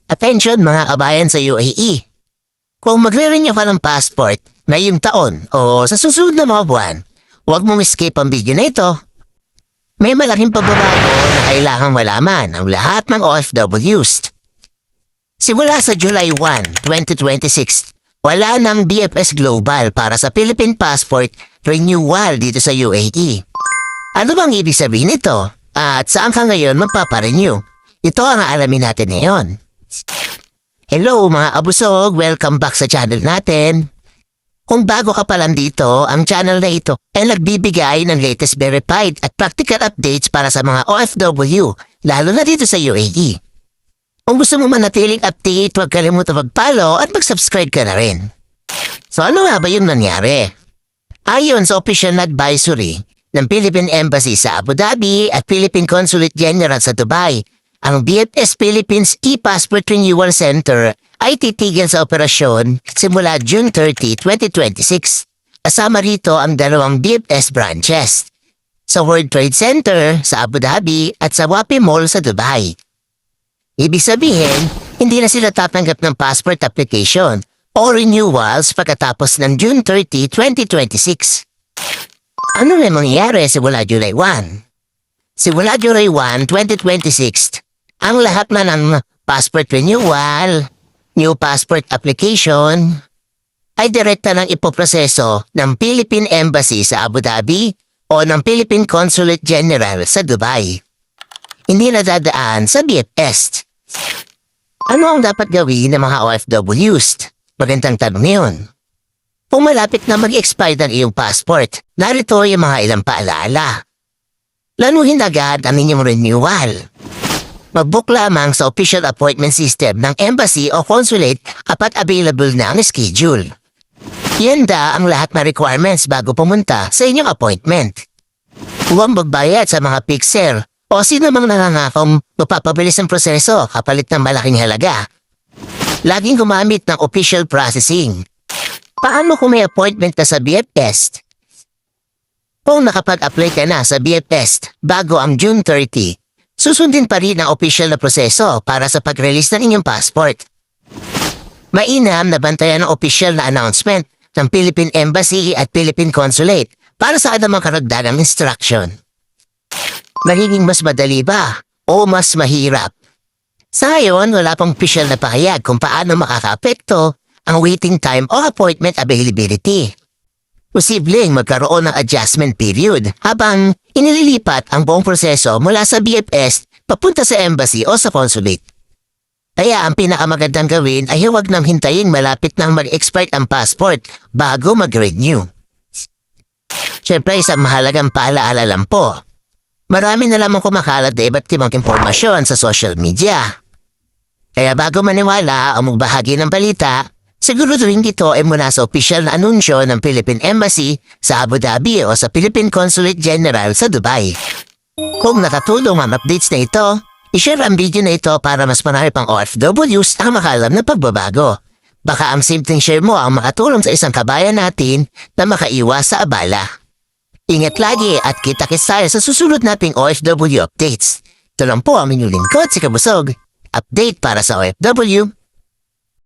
Attention mga kabayan sa UAE. Kung magre-renew ka ng passport ngayong taon o sa susunod na mga buwan, huwag mong escape ang video na ito. May malaking pagbabago na kailangang malaman ang lahat ng OFWs. Simula sa July 1, 2026, wala ng BFS Global para sa Philippine Passport Renewal dito sa UAE. Ano bang ibig sabihin nito? At saan ka ngayon magpaparenew? Ito ang aalamin natin ngayon. Hello mga abusog, welcome back sa channel natin. Kung bago ka pa lang dito, ang channel na ito ay nagbibigay ng latest verified at practical updates para sa mga OFW, lalo na dito sa UAE. Kung gusto mo manatiling update, huwag kalimutan mag-follow at mag-subscribe ka na rin. So ano nga ba yung nangyari? Ayon sa official na advisory ng Philippine Embassy sa Abu Dhabi at Philippine Consulate General sa Dubai, ang BFS Philippines e-Passport Renewal Center ay titigil sa operasyon simula June 30, 2026. Kasama rito ang dalawang BFS branches sa World Trade Center sa Abu Dhabi at sa Wapi Mall sa Dubai. Ibig sabihin, hindi na sila tatanggap ng passport application o renewals pagkatapos ng June 30, 2026. Ano na mangyayari simula July 1? Simula July 1, 2026, ang lahat na ng passport renewal, new passport application, ay direkta nang ipoproseso ng Philippine Embassy sa Abu Dhabi o ng Philippine Consulate General sa Dubai. Hindi na dadaan sa BFS. Ano ang dapat gawin ng mga OFWs? Magandang tanong yun. Kung malapit na mag-expire ang iyong passport, narito yung mga ilang paalala. Lanuhin agad ang inyong renewal. Mag-book lamang sa official appointment system ng embassy o consulate kapag available na ang schedule. Ihanda ang lahat ng requirements bago pumunta sa inyong appointment. Huwag magbayad sa mga pixel o sino mang nangangakong mapapabilis ang proseso kapalit ng malaking halaga. Laging gumamit ng official processing. Paano kung may appointment ka sa BFS? Kung nakapag-apply ka na sa BFS bago ang June 30, susundin pa rin ang official na proseso para sa pag-release ng inyong passport. Mainam na bantayan ang official na announcement ng Philippine Embassy at Philippine Consulate para sa anumang karagdagang instruction. Magiging mas madali ba o mas mahirap? Sa ngayon, wala pang official na pahayag kung paano makakaapekto ang waiting time o appointment availability. Posibleng magkaroon ng adjustment period habang inililipat ang buong proseso mula sa BFS papunta sa embassy o sa consulate. Kaya ang pinakamagandang gawin ay huwag nang hintayin malapit nang mag-expire ang passport bago mag-renew. Siyempre, isang mahalagang paalaala lang po. Marami na lamang kumakalat na iba't ibang impormasyon sa social media. Kaya bago maniwala o magbahagi ng balita, siguraduhin ito ay mula sa opisyal na anunsyo ng Philippine Embassy sa Abu Dhabi o sa Philippine Consulate General sa Dubai. Kung nakatulong ang updates na ito, ishare ang video na ito para mas marami pang OFWs ang makalam ng pagbabago. Baka ang simpleng share mo ang makatulong sa isang kabayan natin na makaiwas sa abala. Ingat lagi at kita-kits tayo sa susunod nating OFW updates. Ito lang po ang inyong lingkod si Kabusog. Update para sa OFW.